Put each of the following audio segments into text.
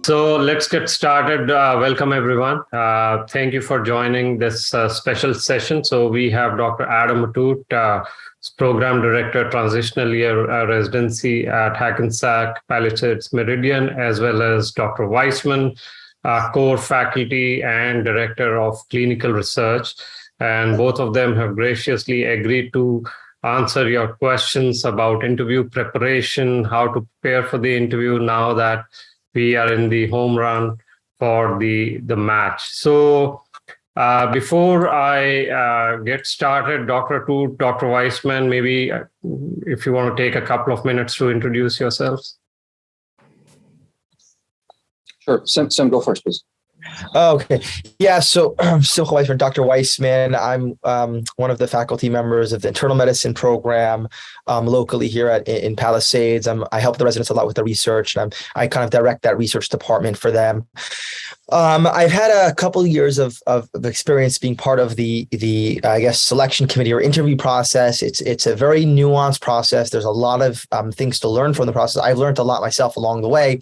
So let's get started. Welcome, everyone. Thank you for joining this special session. So we have Dr. Atoot, Program Director, Transitional Year Residency at Hackensack, Palisades Meridian, as well as Dr. Weissman, core faculty and Director of Clinical Research. And both of them have graciously agreed to answer your questions about interview preparation, how to prepare for the interview now that we are in the home run for the match. So before I get started, Dr. Atoot, Dr. Weissman, maybe if you want to take a couple of minutes to introduce yourselves. Sure. Sim, go first, please. Okay. Yeah. So Weissman, Dr. Weissman, I'm one of the faculty members of the internal medicine program locally here in Palisades. I help the residents a lot with the research, and I kind of direct that research department for them. I've had a couple of years of experience being part of the I guess selection committee or interview process. It's a very nuanced process. There's a lot of things to learn from the process. I've learned a lot myself along the way.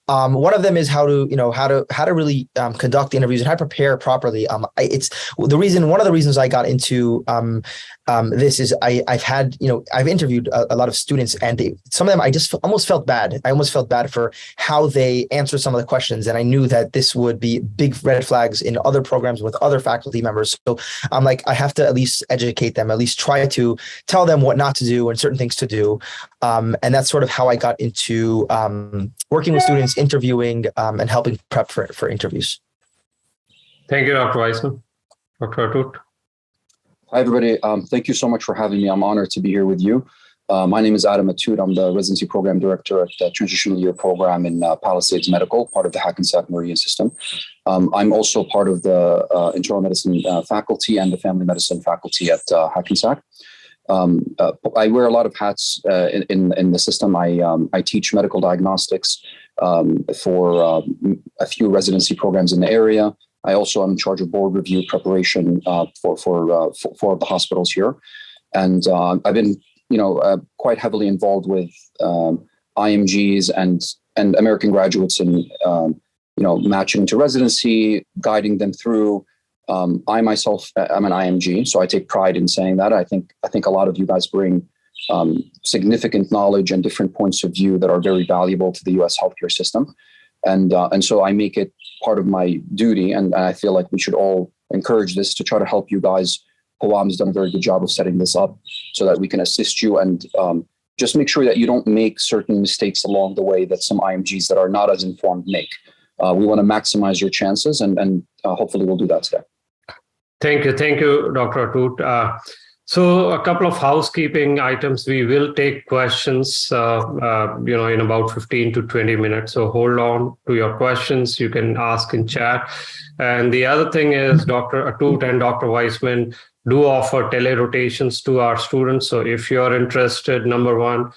One of them is how to really conduct interviews and how to prepare properly. One of the reasons I got into this is I've interviewed a lot of students, and some of them I just almost felt bad. I almost felt bad for how they answered some of the questions, and I knew that this would be big red flags in other programs with other faculty members. So I'm like, I have to at least educate them, at least try to tell them what not to do and certain things to do. And that's sort of how I got into working with students, interviewing, and helping prep for interviews. Thank you, Dr. Weissman. Dr. Atoot. Hi, everybody. Thank you so much for having me. I'm honored to be here with you. My name is Atoot. I'm the Residency Program Director at the Transitional Year program in Palisades Medical, part of the Hackensack Meridian system. I'm also part of the internal medicine faculty and the family medicine faculty at Hackensack. I wear a lot of hats in the system. I teach medical diagnostics for a few residency programs in the area. I also am in charge of board review preparation for the hospitals here, and I've been quite heavily involved with IMGs and American graduates in matching to residency, guiding them through. I myself am an IMG, so I take pride in saying that. I think a lot of you guys bring significant knowledge and different points of view that are very valuable to the U.S. healthcare system, and so I make it part of my duty, and I feel like we should all encourage this to try to help you guys. Hawam's done a very good job of setting this up so that we can assist you and just make sure that you don't make certain mistakes along the way that some IMGs that are not as informed make. We want to maximize your chances, and hopefully we'll do that today. Thank you, Dr. Atoot. So a couple of housekeeping items. We will take questions, in about 15 to 20 minutes. So hold on to your questions. You can ask in chat. And the other thing is Dr. Atoot and Dr. Weissman do offer tele-rotations to our students. So if you're interested, number one,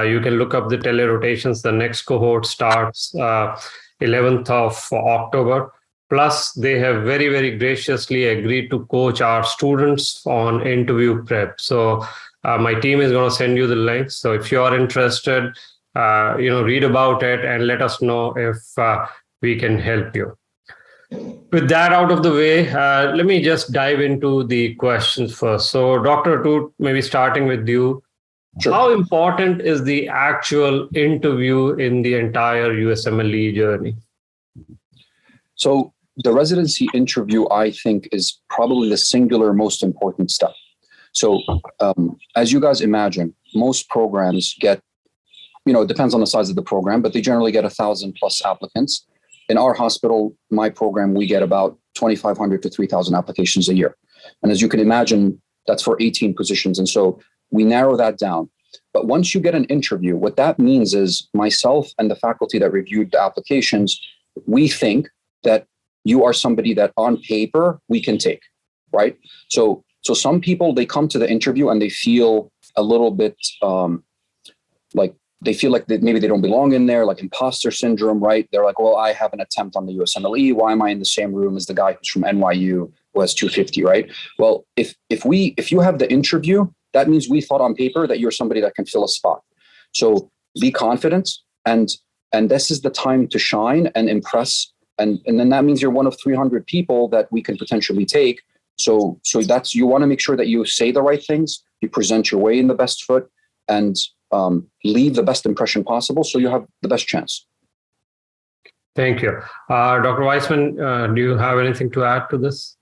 you can look up the tele-rotations. The next cohort starts 11th of October. Plus, they have very, very graciously agreed to coach our students on interview prep. So my team is going to send you the link. So if you're interested, read about it and let us know if we can help you. With that out of the way, let me just dive into the questions first. So Dr. Atoot, maybe starting with you. Sure. How important is the actual interview in the entire USMLE journey? So the residency interview, I think, is probably the singular most important step. So as you guys imagine, most programs get, it depends on the size of the program, but they generally get 1,000 plus applicants. In our hospital, my program, we get about 2,500 to 3,000 applications a year. And as you can imagine, that's for 18 positions. And so we narrow that down. But once you get an interview, what that means is myself and the faculty that reviewed the applications, we think that you are somebody that on paper we can take, right? So some people, they come to the interview and they feel a little bit like maybe they don't belong in there, like imposter syndrome, right? They're like, well, I have an attempt on the USMLE. Why am I in the same room as the guy who's from NYU who has 250, right? Well, if you have the interview, that means we thought on paper that you're somebody that can fill a spot. So be confident. And And this is the time to shine and impress. And then that means you're one of 300 people that we can potentially take. So that's, you want to make sure that you say the right things, you present your way in the best foot, and leave the best impression possible so you have the best chance. Thank you. Dr. Weissman, do you have anything to add to this?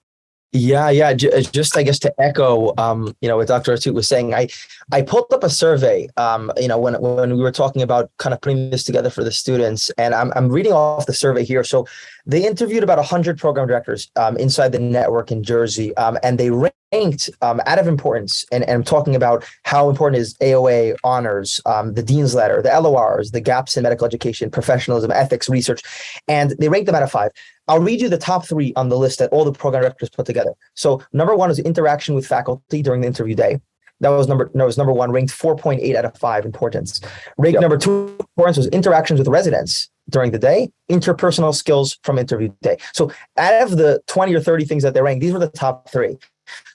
Yeah. Just, I guess, to echo, what Dr. Atoot was saying, I pulled up a survey, when we were talking about kind of putting this together for the students, and I'm reading off the survey here. So they interviewed about 100 program directors inside the network in Jersey, and they ranked out of importance, and I'm talking about how important is AOA, honors, the dean's letter, the LORs, the gaps in medical education, professionalism, ethics, research, and they ranked them out of 5. I'll read you the top 3 on the list that all the program directors put together. So number 1 is interaction with faculty during the interview day. That was number 1, ranked 4.8 out of 5 importance. Ranked number 2 importance was interactions with residents during the day, interpersonal skills from interview day. So out of the 20 or 30 things that they ranked, these were the top 3.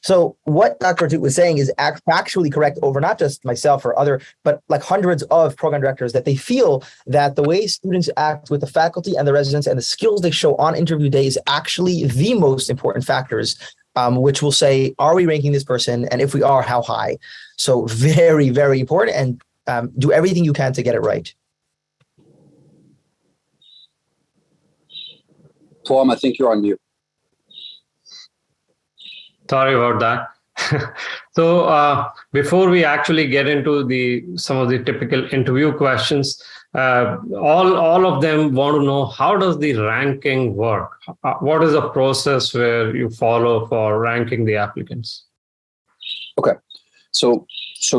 So what Dr. Atoot was saying is factually correct over not just myself or other, but like hundreds of program directors, that they feel that the way students act with the faculty and the residents and the skills they show on interview day is actually the most important factors, which will say, are we ranking this person? And if we are, how high? So very, very important, and do everything you can to get it right. Tom, I think you're on mute. Sorry about that. So before we actually get into some of the typical interview questions, all of them want to know, how does the ranking work? What is the process where you follow for ranking the applicants? Okay, so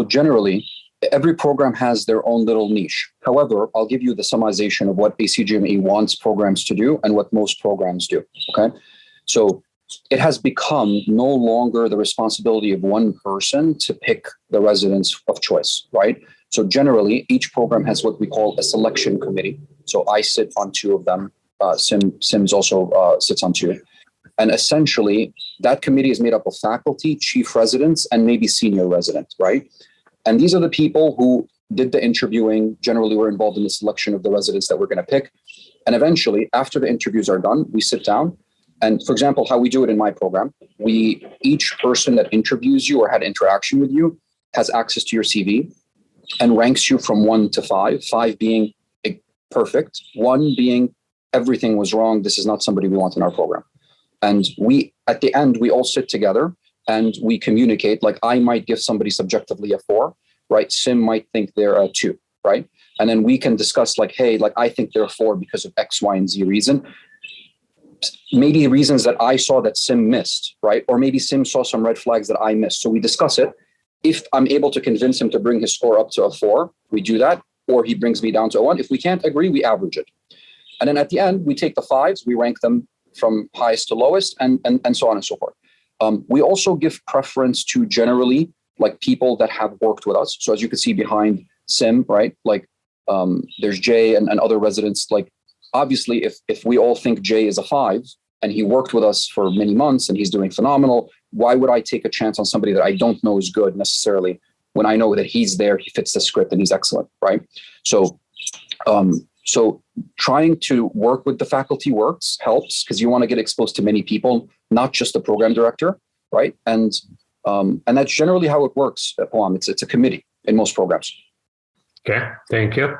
generally, every program has their own little niche. However, I'll give you the summarization of what ACGME wants programs to do and what most programs do. Okay, so it has become no longer the responsibility of one person to pick the residents of choice, right? So generally, each program has what we call a selection committee. So I sit on 2 of them. Sims also sits on 2. And essentially, that committee is made up of faculty, chief residents, and maybe senior resident, right? And these are the people who did the interviewing, generally were involved in the selection of the residents that we're going to pick. And eventually, after the interviews are done, we sit down. And for example, how we do it in my program, each person that interviews you or had interaction with you has access to your CV and ranks you from 1 to 5, 5 being perfect, 1 being everything was wrong. This is not somebody we want in our program. And at the end, we all sit together and we communicate. Like, I might give somebody subjectively a 4, right? Sim might think they're a 2, right? And then we can discuss like, hey, like, I think they're a 4 because of X, Y, and Z reason. Maybe reasons that I saw that Sim missed, right? Or maybe Sim saw some red flags that I missed. So we discuss it. If I'm able to convince him to bring his score up to a 4, we do that. Or he brings me down to a 1. If we can't agree, we average it. And then at the end, we take the 5s, we rank them from highest to lowest, and so on and so forth. We also give preference to generally like people that have worked with us. So as you can see behind Sim, right? Like there's Jay and other residents. Like, obviously, if we all think Jay is a 5 and he worked with us for many months and he's doing phenomenal, why would I take a chance on somebody that I don't know is good necessarily when I know that he's there, he fits the script, and he's excellent, right? So trying to work with the faculty helps because you want to get exposed to many people, not just the program director, right? And that's generally how it works, Poam. It's a committee in most programs. Okay, thank you.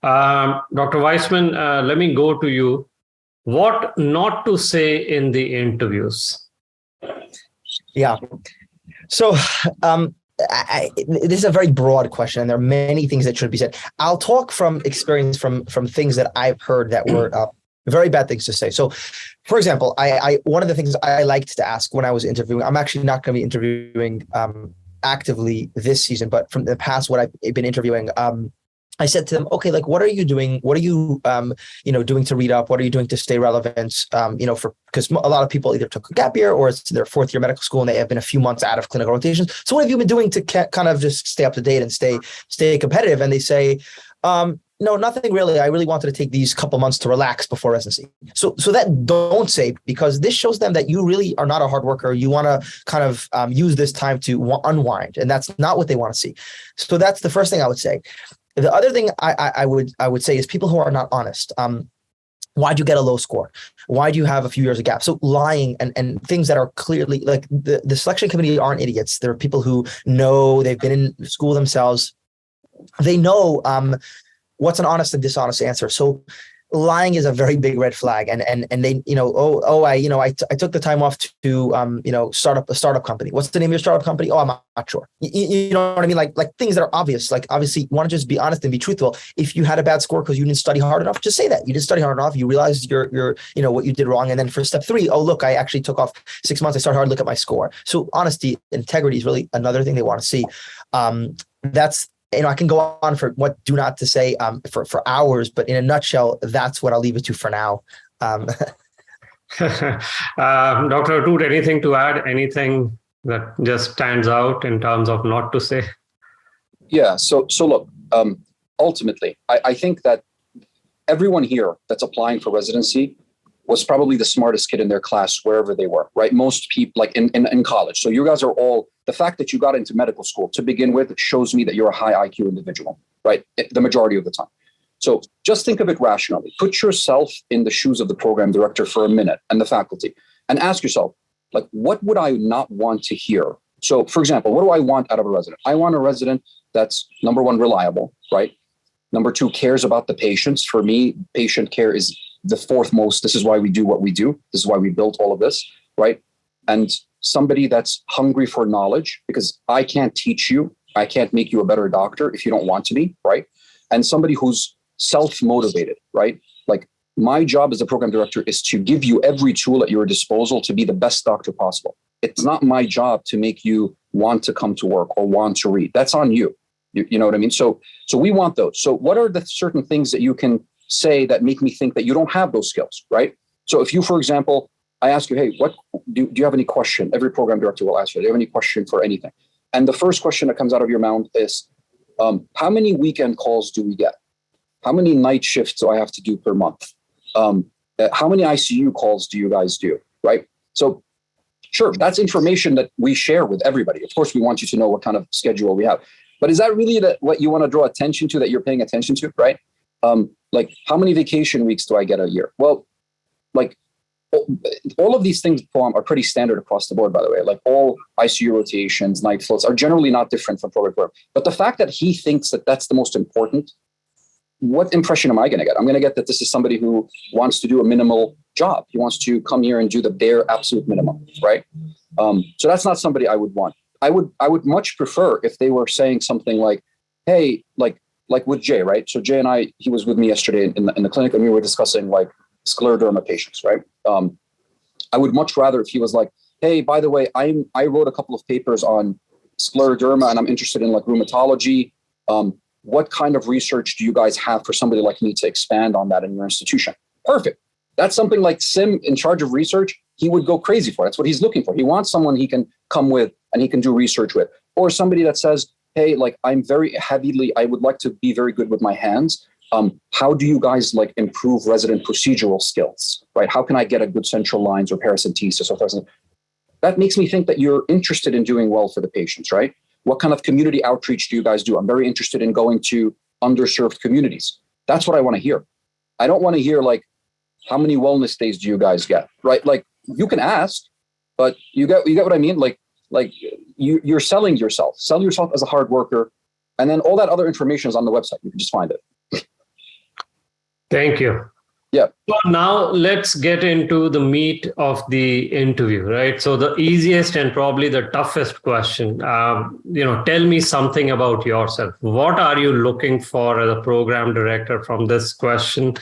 Dr. Weissman, let me go to you. What not to say in the interviews? Yeah. So this is a very broad question, and there are many things that should be said. I'll talk from experience from things that I've heard that were very bad things to say. So, for example, I one of the things I liked to ask when I was interviewing, I'm actually not going to be interviewing actively this season, but from the past, what I've been interviewing, I said to them, okay, like, what are you doing? What are you, doing to read up? What are you doing to stay relevant? Because a lot of people either took a gap year or it's their 4th year medical school and they have been a few months out of clinical rotations. So what have you been doing to kind of just stay up to date and stay competitive? And they say, no, nothing really. I really wanted to take these couple months to relax before residency. So that don't say, because this shows them that you really are not a hard worker. You want to kind of use this time to unwind, and that's not what they want to see. So that's the first thing I would say. The other thing I would say is people who are not honest. Why do you get a low score? Why do you have a few years of gap? So lying and things that are clearly like the selection committee aren't idiots. There are people who know, they've been in school themselves. They know what's an honest and dishonest answer. So lying is a very big red flag. And they, I took the time off to, start up a startup company. What's the name of your startup company? Oh, I'm not sure. You know what I mean? Like things that are obvious, like obviously you want to just be honest and be truthful. If you had a bad score because you didn't study hard enough, just say that you didn't study hard enough. You realized your what you did wrong. And then for step 3, oh, look, I actually took off 6 months. I started hard, look at my score. So honesty, integrity is really another thing they want to see. That's, I can go on for what do not to say for hours, but in a nutshell, that's what I'll leave it to for now. Dr. Atoot, anything to add? Anything that just stands out in terms of not to say? Yeah. So look, ultimately, I think that everyone here that's applying for residency was probably the smartest kid in their class, wherever they were, right? Most people, like in college. So you guys are all, the fact that you got into medical school to begin with shows me that you're a high IQ individual, right? The majority of the time. So just think of it rationally. Put yourself in the shoes of the program director for a minute and the faculty, and ask yourself, like, what would I not want to hear? So for example, what do I want out of a resident? I want a resident that's, number one, reliable, right? Number 2, cares about the patients. For me, patient care is the 4th most. This is why we do what we do. This is why we built all of this, right? And somebody that's hungry for knowledge, because I can't teach you. I can't make you a better doctor if you don't want to be, right? And somebody who's self-motivated, right? Like, my job as a program director is to give you every tool at your disposal to be the best doctor possible. It's not my job to make you want to come to work or want to read. That's on you. You know what I mean? So we want those. So what are the certain things that you can say that make me think that you don't have those skills, right? So if you, for example, I ask you, hey, what do you have any question? Every program director will ask you, do you have any question for anything? And the first question that comes out of your mouth is, how many weekend calls do we get? How many night shifts do I have to do per month? How many ICU calls do you guys do, right? So sure, that's information that we share with everybody. Of course, we want you to know what kind of schedule we have. But is that really what you want to draw attention to, that you're paying attention to, right? Like, how many vacation weeks do I get a year? Well, like, all of these things are pretty standard across the board, by the way. Like, all ICU rotations, night floats are generally not different from program work. But the fact that he thinks that that's the most important, what impression am I going to get? I'm going to get that this is somebody who wants to do a minimal job. He wants to come here and do the bare absolute minimum, right? So that's not somebody I would want. I would much prefer if they were saying something like, hey, like with Jay, right? So Jay and I, he was with me yesterday in the clinic, and we were discussing like scleroderma patients, right? I would much rather if he was like, hey, by the way, I wrote a couple of papers on scleroderma and I'm interested in like rheumatology. What kind of research do you guys have for somebody like me to expand on that in your institution? Perfect. That's something like Sim in charge of research, he would go crazy for. That's what he's looking for. He wants someone he can come with and he can do research with. Or somebody that says, hey, like, I would like to be very good with my hands. How do you guys like improve resident procedural skills, right? How can I get a good central lines or paracentesis or something? That makes me think that you're interested in doing well for the patients, right? What kind of community outreach do you guys do? I'm very interested in going to underserved communities. That's what I want to hear. I don't want to hear like, how many wellness days do you guys get, right? Like, you can ask, but you get what I mean? Like you're selling yourself. Sell yourself as a hard worker. And then all that other information is on the website. You can just find it. Thank you. Yeah. So now let's get into the meat of the interview, right? So the easiest and probably the toughest question, tell me something about yourself. What are you looking for as a program director from this question?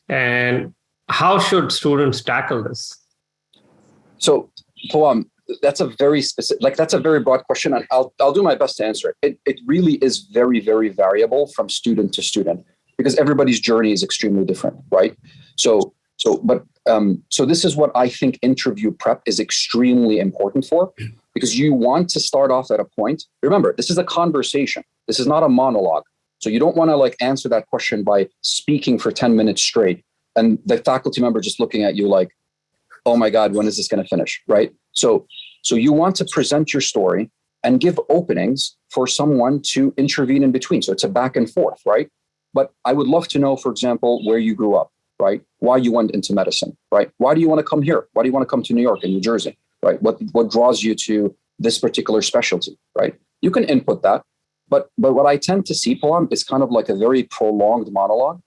And how should students tackle this? So, that's a very specific, that's a very broad question, and I'll do my best to answer it. It really is very, very variable from student to student because everybody's journey is extremely different, right? So this is what I think interview prep is extremely important for, because you want to start off at a point. Remember, this is a conversation. This is not a monologue. So you don't want to like answer that question by speaking for 10 minutes straight and the faculty member just looking at you like, oh my God, when is this going to finish, right? So you want to present your story and give openings for someone to intervene in between. So it's a back and forth, right? But I would love to know, for example, where you grew up, right? Why you went into medicine, right? Why do you want to come here? Why do you want to come to New York and New Jersey, right? What draws you to this particular specialty, right? You can input that. But what I tend to see, Poem, is kind of like a very prolonged monologue.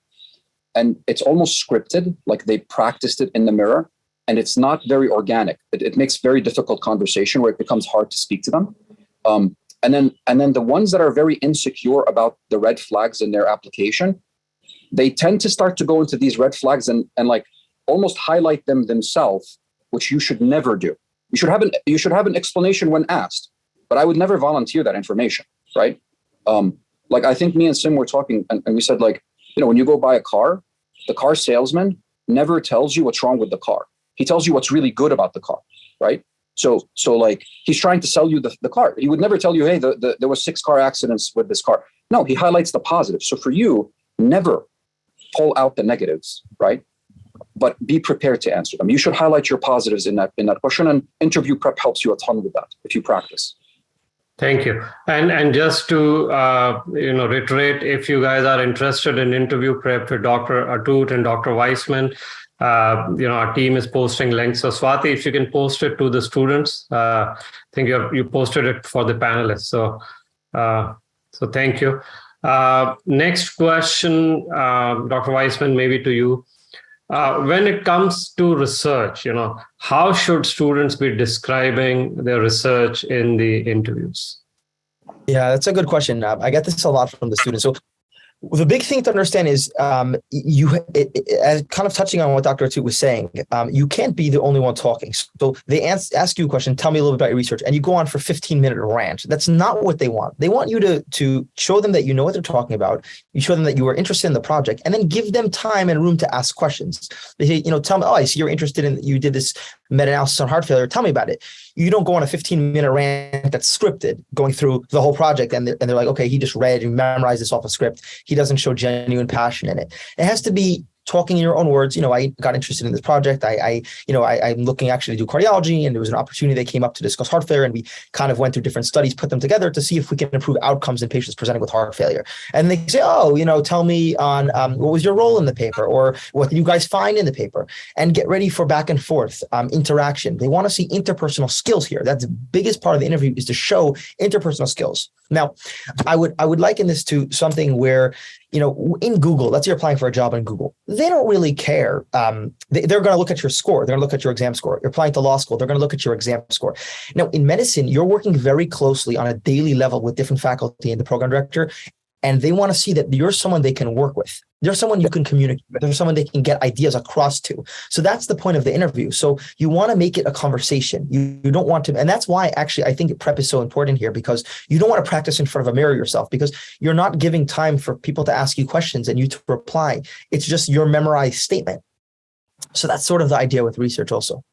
And it's almost scripted, like they practiced it in the mirror. And it's not very organic. It makes very difficult conversation where it becomes hard to speak to them. And then the ones that are very insecure about the red flags in their application, they tend to start to go into these red flags and like almost highlight them themselves, which you should never do. You should have an explanation when asked, but I would never volunteer that information, right? Like I think me and Sim were talking and we said, like, you know, when you go buy a car, the car salesman never tells you what's wrong with the car. He tells you what's really good about the car, right? So like he's trying to sell you the car. He would never tell you, hey, there was 6 car accidents with this car. No, he highlights the positives. So for you, never pull out the negatives, right? But be prepared to answer them. You should highlight your positives in that question, and interview prep helps you a ton with that if you practice. Thank you. And just to reiterate, if you guys are interested in interview prep with Dr. Atoot and Dr. Weissman, our team is posting links. So Swati, if you can post it to the students, I think you posted it for the panelists. So thank you. Next question, Dr. Weissman, maybe to you. When it comes to research, how should students be describing their research in the interviews? Yeah, that's a good question. I get this a lot from the students. So the big thing to understand is kind of touching on what Dr. Atoot was saying, you can't be the only one talking. So they ask you a question, tell me a little bit about your research, and you go on for 15-minute rant. That's not what they want. They want you to show them that you know what they're talking about. You show them that you are interested in the project, and then give them time and room to ask questions. They say, tell me, oh, I see you're interested in, you did this meta-analysis on heart failure. Tell me about it. You don't go on a 15-minute rant that's scripted, going through the whole project, and they're like, okay, he just read and memorized this off a script. He doesn't show genuine passion in it. It has to be talking in your own words. I got interested in this project. I'm looking actually to do cardiology, and there was an opportunity that came up to discuss heart failure, and we kind of went through different studies, put them together to see if we can improve outcomes in patients presenting with heart failure. And they say, oh, tell me on what was your role in the paper, or what did you guys find in the paper, and get ready for back and forth interaction. They want to see interpersonal skills here. That's the biggest part of the interview, is to show interpersonal skills. Now, I would liken this to something where, in Google, let's say you're applying for a job in Google. They don't really care. They're going to look at your score. They're going to look at your exam score. You're applying to law school. They're going to look at your exam score. Now, in medicine, you're working very closely on a daily level with different faculty and the program director, and they want to see that you're someone they can work with. You're someone you can communicate with. There's someone they can get ideas across to. So that's the point of the interview. So you want to make it a conversation. You don't want to, and that's why actually I think prep is so important here, because you don't want to practice in front of a mirror yourself, because you're not giving time for people to ask you questions and you to reply. It's just your memorized statement. So that's sort of the idea with research also.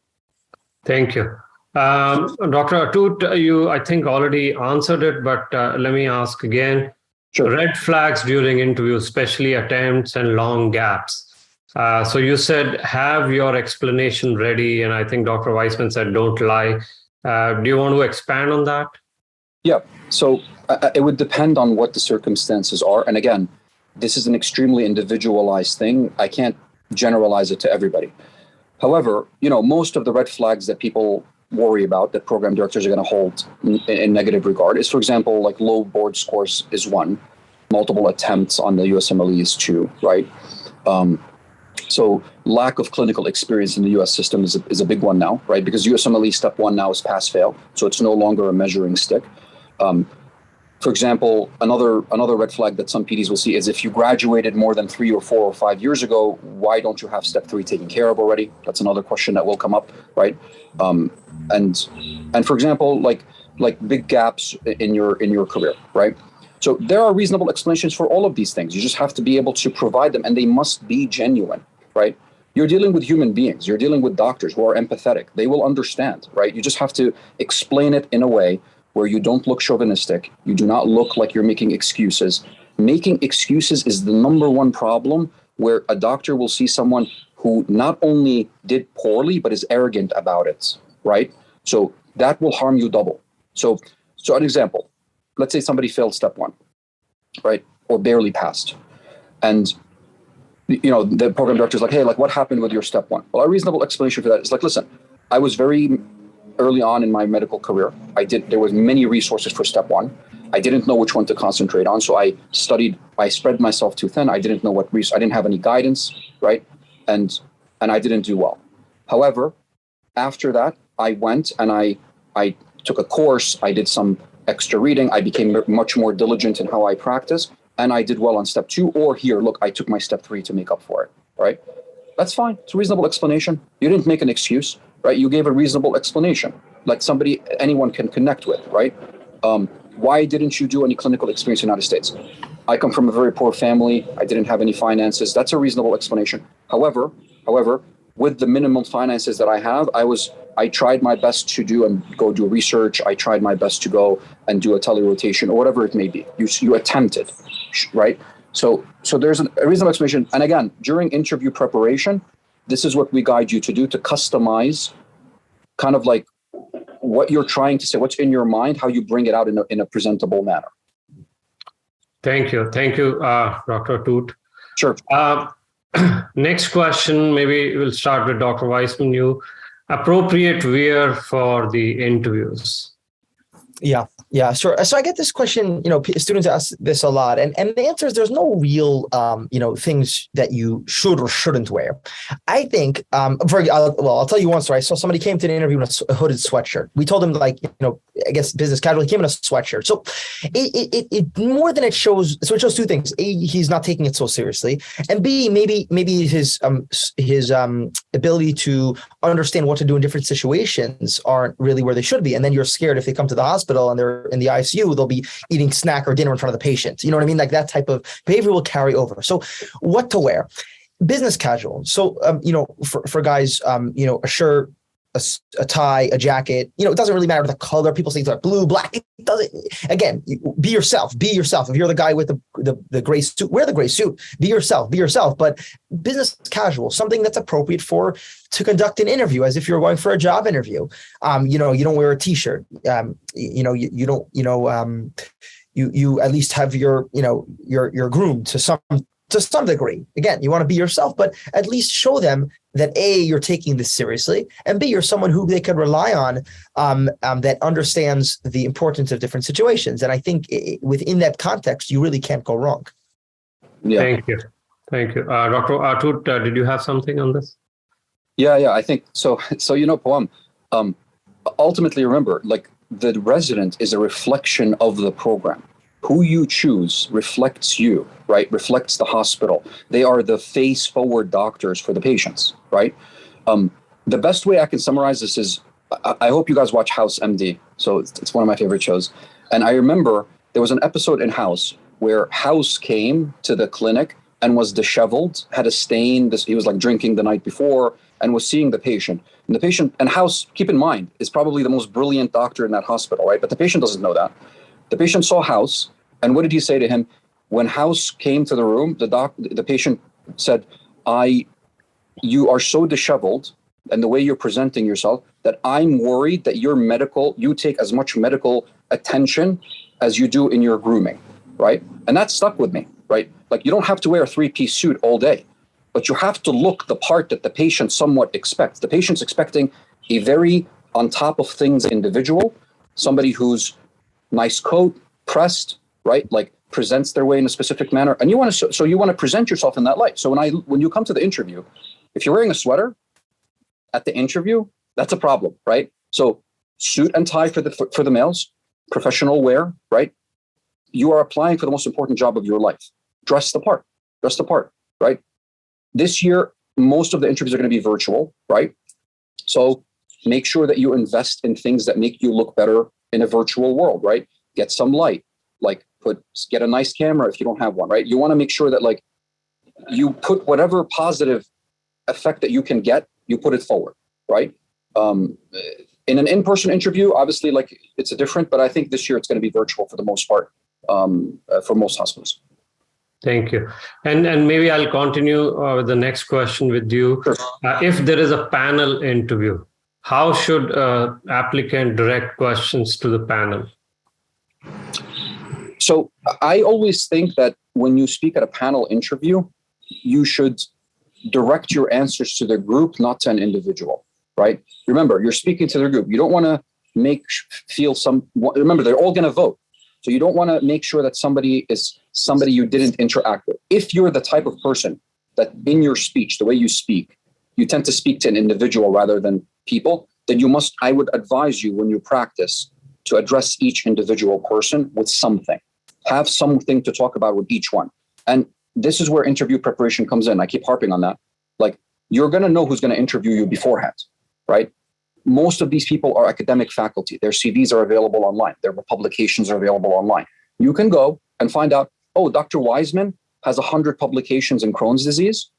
Thank you. Dr. Atoot, you, I think, already answered it, but let me ask again. Sure. Red flags during interviews, especially attempts and long gaps. So you said, have your explanation ready. And I think Dr. Weissman said, don't lie. Do you want to expand on that? Yeah. So it would depend on what the circumstances are. And again, this is an extremely individualized thing. I can't generalize it to everybody. However, most of the red flags that people worry about that program directors are going to hold in negative regard is, for example, like low board scores is one, multiple attempts on the USMLE is two, right? So lack of clinical experience in the US system is a big one now, right? Because USMLE step 1 now is pass fail, so it's no longer a measuring stick. For example, another red flag that some PDs will see is if you graduated more than 3 or 4 or 5 years ago, why don't you have step 3 taken care of already? That's another question that will come up, right? And for example, like big gaps in your career, right? So there are reasonable explanations for all of these things. You just have to be able to provide them, and they must be genuine, right? You're dealing with human beings. You're dealing with doctors who are empathetic. They will understand, right? You just have to explain it in a way where you don't look chauvinistic. You do not look like you're making excuses. Making excuses is the number one problem, where a doctor will see someone who not only did poorly, but is arrogant about it, right? So that will harm you double. So So an example, let's say somebody failed step one, right? Or barely passed. And the program director is like, hey, like what happened with your step one? Well, a reasonable explanation for that is like, listen, I was very early on in my medical career. There was many resources for step one. I didn't know which one to concentrate on. So I spread myself too thin. I didn't know I didn't have any guidance, right? And I didn't do well. However, after that, I went and I took a course. I did some extra reading. I became much more diligent in how I practice. And I did well on step two, or here, look, I took my step three to make up for it, right? That's fine. It's a reasonable explanation. You didn't make an excuse, right? You gave a reasonable explanation, like anyone can connect with, right? Why didn't you do any clinical experience in the United States? I come from a very poor family. I didn't have any finances. That's a reasonable explanation. However, with the minimum finances that I have, I tried my best to go do research. I tried my best to go and do a telerotation or whatever it may be. You attempted, right? So there's a reasonable explanation. And again, during interview preparation, this is what we guide you to do, to customize kind of like what you're trying to say, what's in your mind, how you bring it out in a presentable manner. Thank you, Dr. Atoot. Sure. Next question, maybe we'll start with Dr. Weissman. You appropriate wear for the interviews. Yeah, sure. So I get this question, students ask this a lot, and the answer is there's no real, things that you should or shouldn't wear. I think, I'll tell you one story. I saw somebody came to the interview in a hooded sweatshirt. We told him I guess business casual. He came in a sweatshirt. So it more than it shows. So it shows two things: A, he's not taking it so seriously, and B, maybe his ability to understand what to do in different situations aren't really where they should be. And then you're scared if they come to the hospital and they're in the ICU, they'll be eating snack or dinner in front of the patient. You know what I mean? Like that type of behavior will carry over. So what to wear? Business casual. So, for guys, a shirt, a tie, a jacket, it doesn't really matter the color. People say it's like blue, black. It doesn't. Again, be yourself. Be yourself. If you're the guy with the gray suit, wear the gray suit. Be yourself. Be yourself. But business casual, something that's appropriate to conduct an interview, as if you're going for a job interview. You don't wear a t-shirt. You don't. You at least have your groomed to some degree. Again, you want to be yourself, but at least show them that A, you're taking this seriously, and B, you're someone who they could rely on, that understands the importance of different situations. And I think within that context, you really can't go wrong. Yeah. Thank you. Dr. Atoot, did you have something on this? Yeah, I think so. So, Poem, ultimately, remember, like the resident is a reflection of the program. Who you choose reflects you, right? Reflects the hospital. They are the face-forward doctors for the patients, right? The best way I can summarize this is, I hope you guys watch House MD. So it's one of my favorite shows. And I remember there was an episode in House where House came to the clinic and was disheveled, had a stain. He was like drinking the night before and was seeing the patient. And House, keep in mind, is probably the most brilliant doctor in that hospital, right? But the patient doesn't know that. The patient saw House. And what did he say to him? When House came to the room, the patient said, you are so disheveled and the way you're presenting yourself that I'm worried that you take as much medical attention as you do in your grooming, right? And that stuck with me, right? Like you don't have to wear a 3-piece suit all day, but you have to look the part that the patient somewhat expects. The patient's expecting a very on top of things individual, somebody who's nice coat, pressed, right? Like presents their way in a specific manner. And you want to present yourself in that light. So when you come to the interview, if you're wearing a sweater at the interview, that's a problem, right? So suit and tie for the males, professional wear, right? You are applying for the most important job of your life. Dress the part, right? This year, most of the interviews are going to be virtual, right? So make sure that you invest in things that make you look better in a virtual world, right? Get some light, get a nice camera if you don't have one, right? You want to make sure that like you put whatever positive effect that you can get, you put it forward, right? In an in-person interview, obviously, like it's a different, but I think this year it's going to be virtual for the most part, for most hospitals. Thank you. And maybe I'll continue with the next question with you. Sure. If there is a panel interview, how should applicant direct questions to the panel? So I always think that when you speak at a panel interview, you should direct your answers to the group, not to an individual, right? Remember, you're speaking to the group. You don't want to remember, they're all going to vote. So you don't want to make sure that somebody is somebody you didn't interact with. If you're the type of person that in your speech, the way you speak, you tend to speak to an individual rather than people, then I would advise you when you practice to address each individual person with something. Have something to talk about with each one. And this is where interview preparation comes in. I keep harping on that. Like, you're going to know who's going to interview you beforehand, right? Most of these people are academic faculty. Their CVs are available online. Their publications are available online. You can go and find out, oh, Dr. Weissman has 100 publications in Crohn's disease.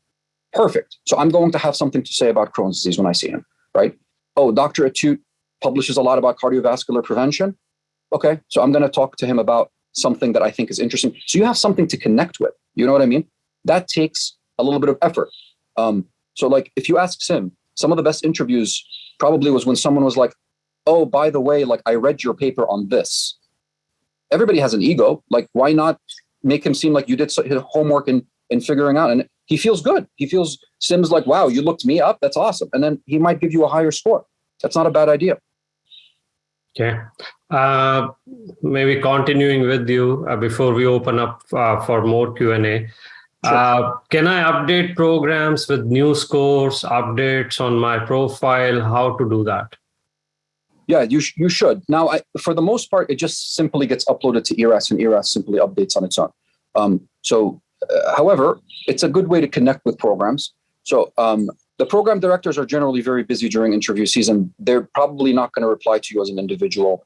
Perfect. So I'm going to have something to say about Crohn's disease when I see him, right? Oh, Dr. Atoot publishes a lot about cardiovascular prevention. Okay, so I'm going to talk to him about something that I think is interesting. So you have something to connect with. You know what I mean? That takes a little bit of effort. So like, if you ask Sim, some of the best interviews probably was when someone was like, oh, by the way, like, I read your paper on this. Everybody has an ego. Like, why not make him seem like you did his homework in figuring out? And he feels good. Sim's like, wow, you looked me up. That's awesome. And then he might give you a higher score. That's not a bad idea. Okay. Maybe continuing with you before we open up for more Q&A. Sure. Can I update programs with new scores, updates on my profile? How to do that? Yeah, you should. Now, for the most part, it just simply gets uploaded to ERAS, and ERAS simply updates on its own. However, it's a good way to connect with programs. So the program directors are generally very busy during interview season. They're probably not going to reply to you as an individual,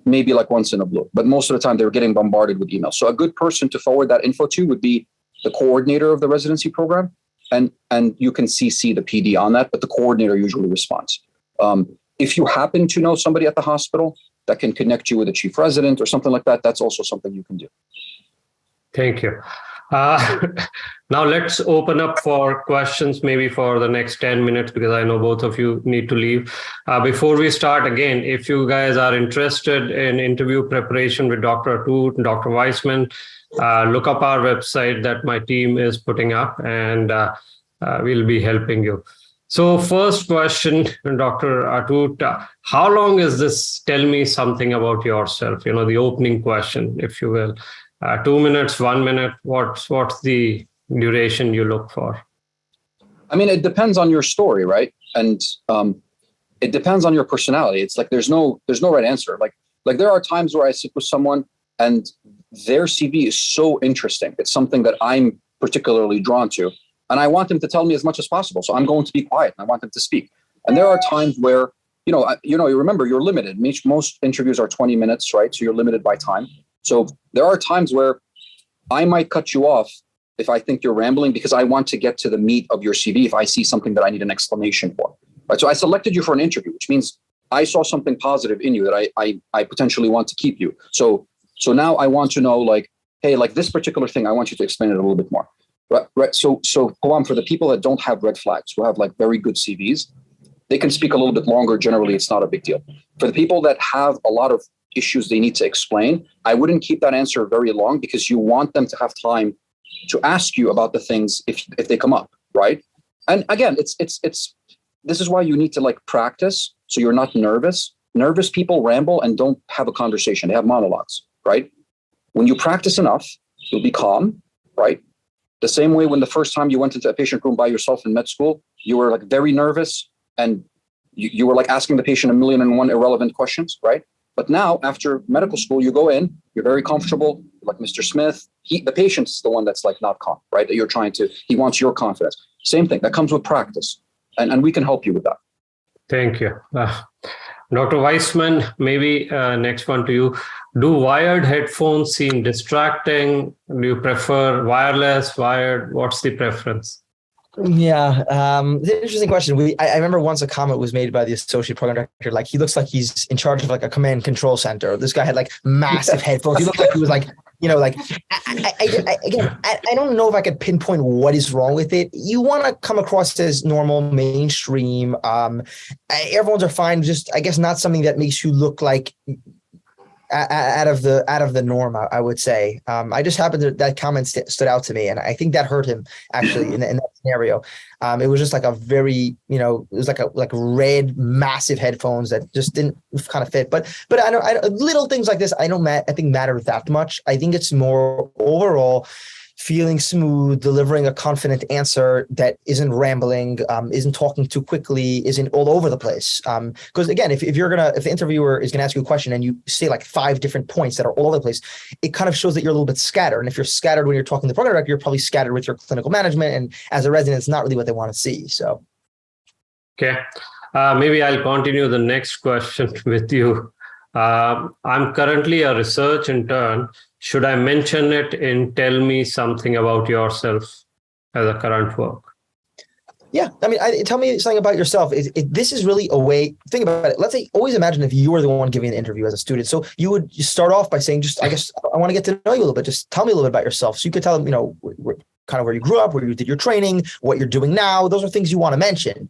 maybe like once in a blue, but most of the time they're getting bombarded with emails. So a good person to forward that info to would be the coordinator of the residency program, and you can CC the PD on that, but the coordinator usually responds. If you happen to know somebody at the hospital that can connect you with a chief resident or something like that, that's also something you can do. Thank you. Now let's open up for questions, maybe for the next 10 minutes, because I know both of you need to leave. Before we start, again, if you guys are interested in interview preparation with Dr. Atoot and Dr. Weissman, look up our website that my team is putting up, and we'll be helping you. So first question, Dr. Atoot, how long is this? Tell me something about yourself, the opening question, if you will. 2 minutes, 1 minute, what's the duration you look for? I mean, it depends on your story, right? And it depends on your personality. It's like there's no right answer. Like there are times where I sit with someone and their CV is so interesting. It's something that I'm particularly drawn to, and I want them to tell me as much as possible. So I'm going to be quiet and I want them to speak. And there are times where, you remember you're limited. Most interviews are 20 minutes, right? So you're limited by time. So there are times where I might cut you off if I think you're rambling, because I want to get to the meat of your CV if I see something that I need an explanation for. Right? So I selected you for an interview, which means I saw something positive in you that I potentially want to keep you. So now I want to know, like, hey, like this particular thing, I want you to explain it a little bit more. Right. So Poam, for the people that don't have red flags, who have like very good CVs, they can speak a little bit longer. Generally, it's not a big deal. For the people that have a lot of issues they need to explain, I wouldn't keep that answer very long, because you want them to have time to ask you about the things if they come up, right? And again, it's this is why you need to like practice, so you're not nervous. Nervous people ramble and don't have a conversation. They have monologues, right? When you practice enough, you'll be calm, right? The same way when the first time you went into a patient room by yourself in med school, you were like very nervous and you were like asking the patient 1,000,001 irrelevant questions, right? But now, after medical school, you go in, you're very comfortable, like Mr. Smith. The patient's the one that's like not calm, right? That he wants your confidence. Same thing, that comes with practice. And we can help you with that. Thank you. Dr. Weissman, maybe next one to you. Do wired headphones seem distracting? Do you prefer wireless, wired? What's the preference? Yeah, it's an interesting question. I remember once a comment was made by the associate program director, like he looks like he's in charge of like a command control center. This guy had like massive headphones. He looked like he was like, I don't know if I could pinpoint what is wrong with it. You want to come across as normal, mainstream. Earphones are fine. Just, I guess, not something that makes you look like out of the norm, I would say. I just happened to, that comment stood out to me, and I think that hurt him actually in that scenario. It was just like a very, it was like red massive headphones that just didn't kind of fit. But I know little things like this, I think matter that much. I think it's more overall feeling smooth, delivering a confident answer that isn't rambling, isn't talking too quickly, isn't all over the place. Because again, if the interviewer is gonna ask you a question and you say like 5 different points that are all over the place, it kind of shows that you're a little bit scattered. And if you're scattered when you're talking to the program director, you're probably scattered with your clinical management. And as a resident, it's not really what they want to see. So, okay, maybe I'll continue the next question with you. I'm currently a research intern. Should I mention it in tell me something about yourself as a current work? Yeah, I mean, tell me something about yourself. This is really a way, think about it. Let's say, always imagine if you were the one giving an interview as a student. So you would just start off by saying, I guess I want to get to know you a little bit. Just tell me a little bit about yourself. So you could tell them, kind of where you grew up, where you did your training, what you're doing now. Those are things you want to mention.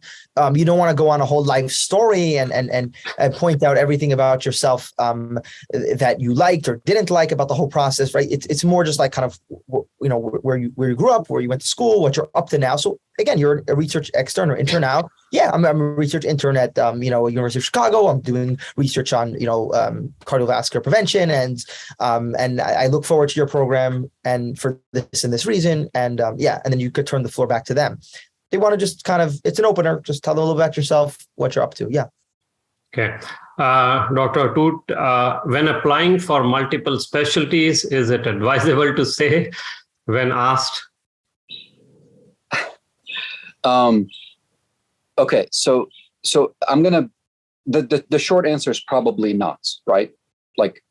You don't want to go on a whole life story and point out everything about yourself that you liked or didn't like about the whole process, right? It's more just like kind of, where you grew up, where you went to school, what you're up to now. So again, you're a research extern or intern now. Yeah, I'm a research intern at University of Chicago. I'm doing research on cardiovascular prevention, and I look forward to your program and for this and this reason. And then you could turn the floor back to them. They want to just kind of, it's an opener. Just tell them a little about yourself, what you're up to. Yeah. Okay. Dr. Atoot, when applying for multiple specialties, is it advisable to say when asked? Okay, so I'm gonna, the short answer is probably not, right? Like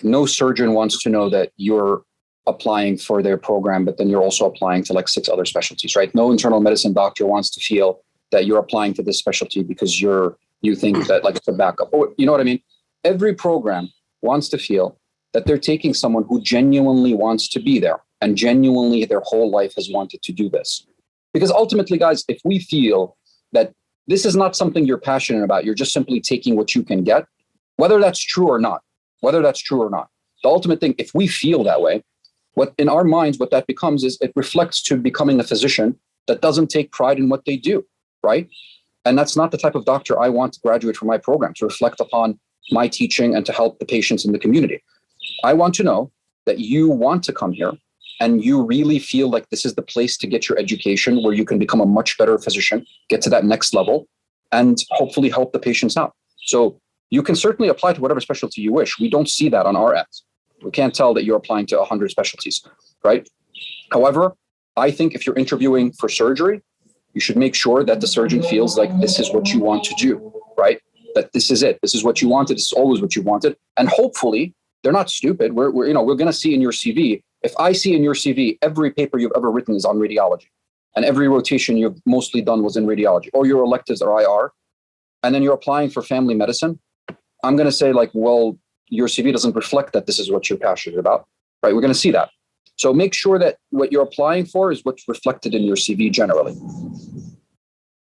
no surgeon wants to know that you're applying for their program, but then you're also applying to like 6 other specialties, right? No internal medicine doctor wants to feel that you're applying for this specialty because you think that like it's a backup. Or, you know what I mean? Every program wants to feel that they're taking someone who genuinely wants to be there and genuinely their whole life has wanted to do this. Because ultimately, guys, if we feel that this is not something you're passionate about, you're just simply taking what you can get, whether that's true or not, the ultimate thing, if we feel that way, what in our minds, what that becomes is it reflects to becoming a physician that doesn't take pride in what they do, right? And that's not the type of doctor I want to graduate from my program, to reflect upon my teaching and to help the patients in the community. I want to know that you want to come here and you really feel like this is the place to get your education where you can become a much better physician, get to that next level, and hopefully help the patients out. So you can certainly apply to whatever specialty you wish. We don't see that on our end. We can't tell that you're applying to 100 specialties, right? However, I think if you're interviewing for surgery, you should make sure that the surgeon feels like this is what you want to do, right? That this is it. This is what you wanted. This is always what you wanted. And hopefully they're not stupid. We're going to see in your CV. If I see in your CV, every paper you've ever written is on radiology and every rotation you've mostly done was in radiology, or your electives are IR, and then you're applying for family medicine, I'm going to say like, well, your CV doesn't reflect that this is what you're passionate about, right? We're going to see that. So make sure that what you're applying for is what's reflected in your CV generally.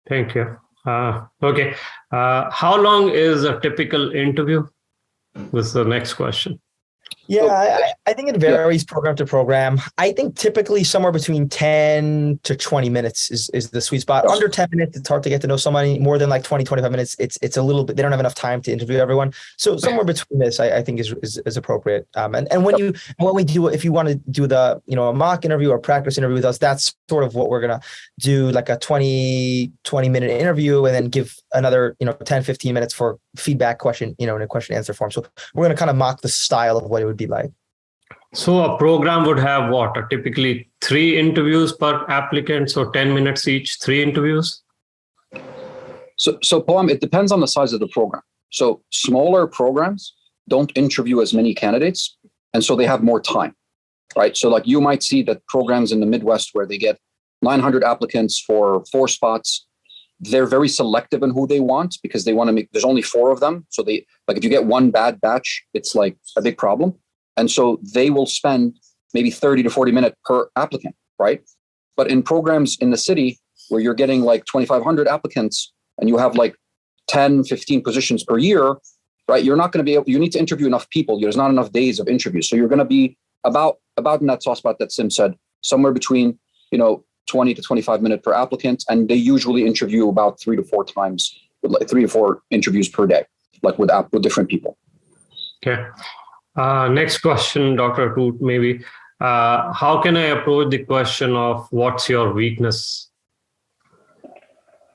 Thank you. Okay. How long is a typical interview? Was the next question. Yeah, I think it varies program to program. I think typically somewhere between 10 to 20 minutes is the sweet spot. Under 10 minutes, it's hard to get to know somebody. More than like 20, 25 minutes, it's a little bit, they don't have enough time to interview everyone. So somewhere between this, I think is appropriate. And when we do, if you want to do the, a mock interview or practice interview with us, that's sort of what we're going to do, like a 20 minute interview and then give another, 10, 15 minutes for feedback question, in a question answer form. So we're going to kind of mock the style of what it would be like. So a program would have what? Typically 3 interviews per applicant, so 10 minutes each, 3 interviews? So Poem, it depends on the size of the program. So smaller programs don't interview as many candidates, and so they have more time, right? So like you might see that programs in the Midwest where they get 900 applicants for 4 spots, they're very selective in who they want because they want to make, there's only 4 of them. So they, like if you get one bad batch, it's like a big problem. And so they will spend maybe 30 to 40 minutes per applicant, right? But in programs in the city where you're getting like 2,500 applicants and you have like 10, 15 positions per year, right? You're not going to be able, you need to interview enough people. There's not enough days of interviews. So you're going to be about in that soft spot that Sim said, somewhere between, 20 to 25 minutes per applicant. And they usually interview about 3 to 4 times, like 3 to 4 interviews per day, like with different people. Okay. Next question, Dr. Atoot, maybe. How can I approach the question of what's your weakness?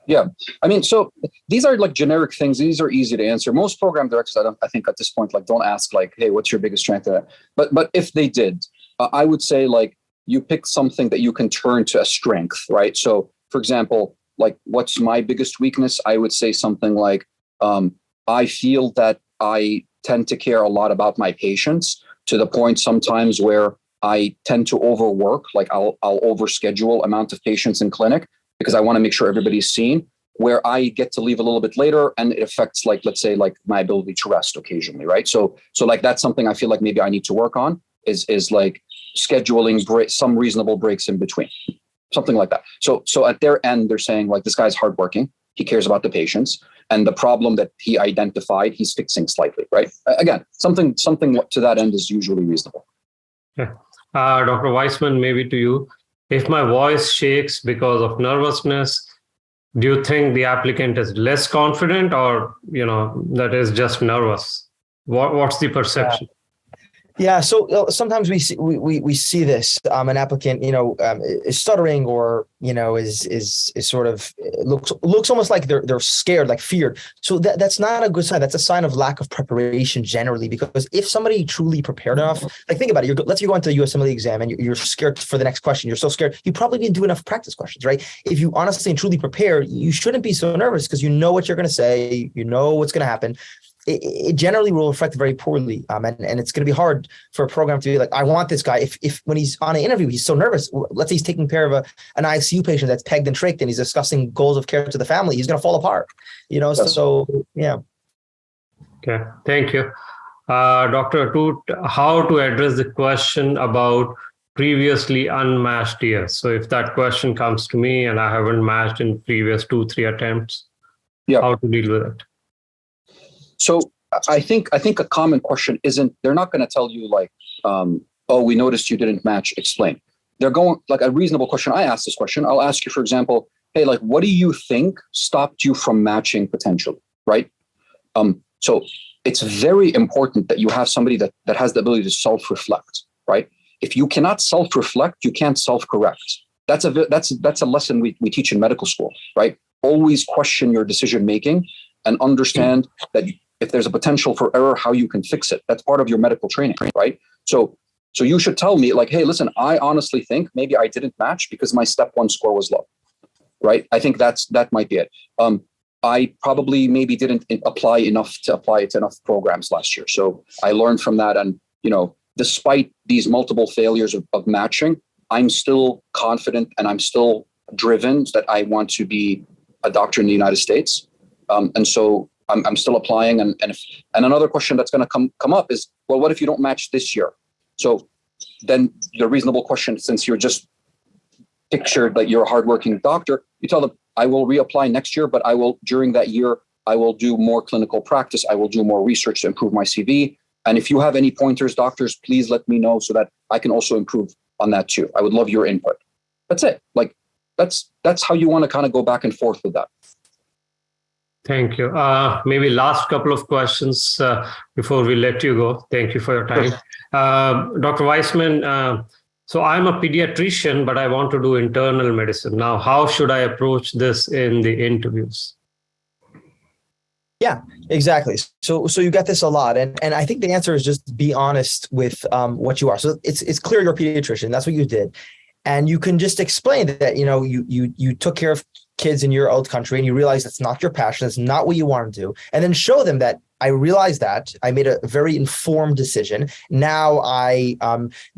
Yeah, I mean, so these are like generic things. These are easy to answer. Most program directors, I think at this point, like don't ask like, hey, what's your biggest strength? But if they did, I would say like you pick something that you can turn to a strength, right? So for example, like what's my biggest weakness? I would say something like, I feel that I tend to care a lot about my patients to the point sometimes where I tend to overwork, like I'll overschedule amount of patients in clinic because I want to make sure everybody's seen, where I get to leave a little bit later and it affects like, let's say like my ability to rest occasionally, right? So like that's something I feel like maybe I need to work on is like scheduling some reasonable breaks in between, something like that. So at their end, they're saying like, this guy's hardworking, he cares about the patients, and the problem that he identified, he's fixing slightly, right? Again, something to that end is usually reasonable. Yeah. Dr. Weissman, maybe to you. If my voice shakes because of nervousness, do you think the applicant is less confident or, that is just nervous? What's the perception? Yeah, so sometimes we see this. An applicant, is stuttering or is sort of looks almost like they're scared, like feared. So that's not a good sign. That's a sign of lack of preparation generally. Because if somebody truly prepared enough, like think about it. Let's say you go into the USMLE exam and you're scared for the next question. You're so scared. You probably didn't do enough practice questions, right? If you honestly and truly prepare, you shouldn't be so nervous because you know what you're going to say. You know what's going to happen. It generally will reflect very poorly. And it's going to be hard for a program to be like, I want this guy. If when he's on an interview, he's so nervous, let's say he's taking care of an ICU patient that's pegged and trached and he's discussing goals of care to the family, he's going to fall apart, Yes. So, yeah. Okay. Thank you. Dr. Atoot, how to address the question about previously unmatched years? So if that question comes to me and I haven't matched in previous 2-3 attempts, how to deal with it? So I think a common question isn't, they're not going to tell you like, oh, we noticed you didn't match, explain. They're going like a reasonable question. I asked this question. I'll ask you, for example, hey, like, what do you think stopped you from matching potentially, right? So it's very important that you have somebody that has the ability to self-reflect, right? If you cannot self-reflect, you can't self-correct. That's a lesson we teach in medical school, right? Always question your decision-making and understand that if there's a potential for error, how you can fix it. That's part of your medical training, right? So you should tell me like, hey, listen, I honestly think maybe I didn't match because my step 1 score was low, right? I think that might be it. I probably maybe didn't apply it to enough programs last year. So I learned from that. And, despite these multiple failures of matching, I'm still confident and I'm still driven that I want to be a doctor in the United States. And so I'm still applying. And another question that's going to come up is, well, what if you don't match this year? So then the reasonable question, since you're just pictured that you're a hardworking doctor, you tell them, I will reapply next year, but during that year, I will do more clinical practice. I will do more research to improve my CV. And if you have any pointers, doctors, please let me know so that I can also improve on that too. I would love your input. That's it. Like that's how you want to kind of go back and forth with that. Thank you. Maybe last couple of questions before we let you go. Thank you for your time. Dr. Weissman, so I'm a pediatrician, but I want to do internal medicine. Now, how should I approach this in the interviews? Yeah, exactly. So you get this a lot. And I think the answer is just be honest with what you are. So it's clear you're a pediatrician. That's what you did. And you can just explain that, you took care of kids in your old country and you realize that's not your passion. It's not what you want to do. And then show them that I realized that I made a very informed decision. Now I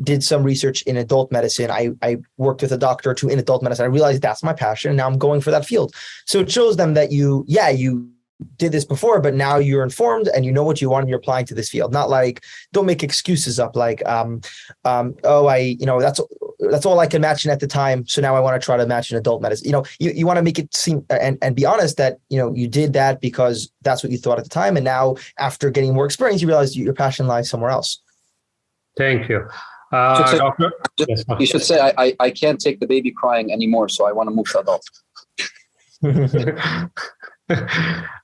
did some research in adult medicine. I worked with a doctor or two in adult medicine. I realized that's my passion. And now I'm going for that field. So it shows them that you did this before, but now you're informed and you know what you want and you're applying to this field. Not like, don't make excuses up like, that's all I can imagine at the time. So now I want to try to imagine adult medicine. You want to make it seem and be honest that, you did that because that's what you thought at the time. And now after getting more experience, you realize your passion lies somewhere else. Thank you. Doctor? Yes, you should say, I can't take the baby crying anymore, so I want to move to adult.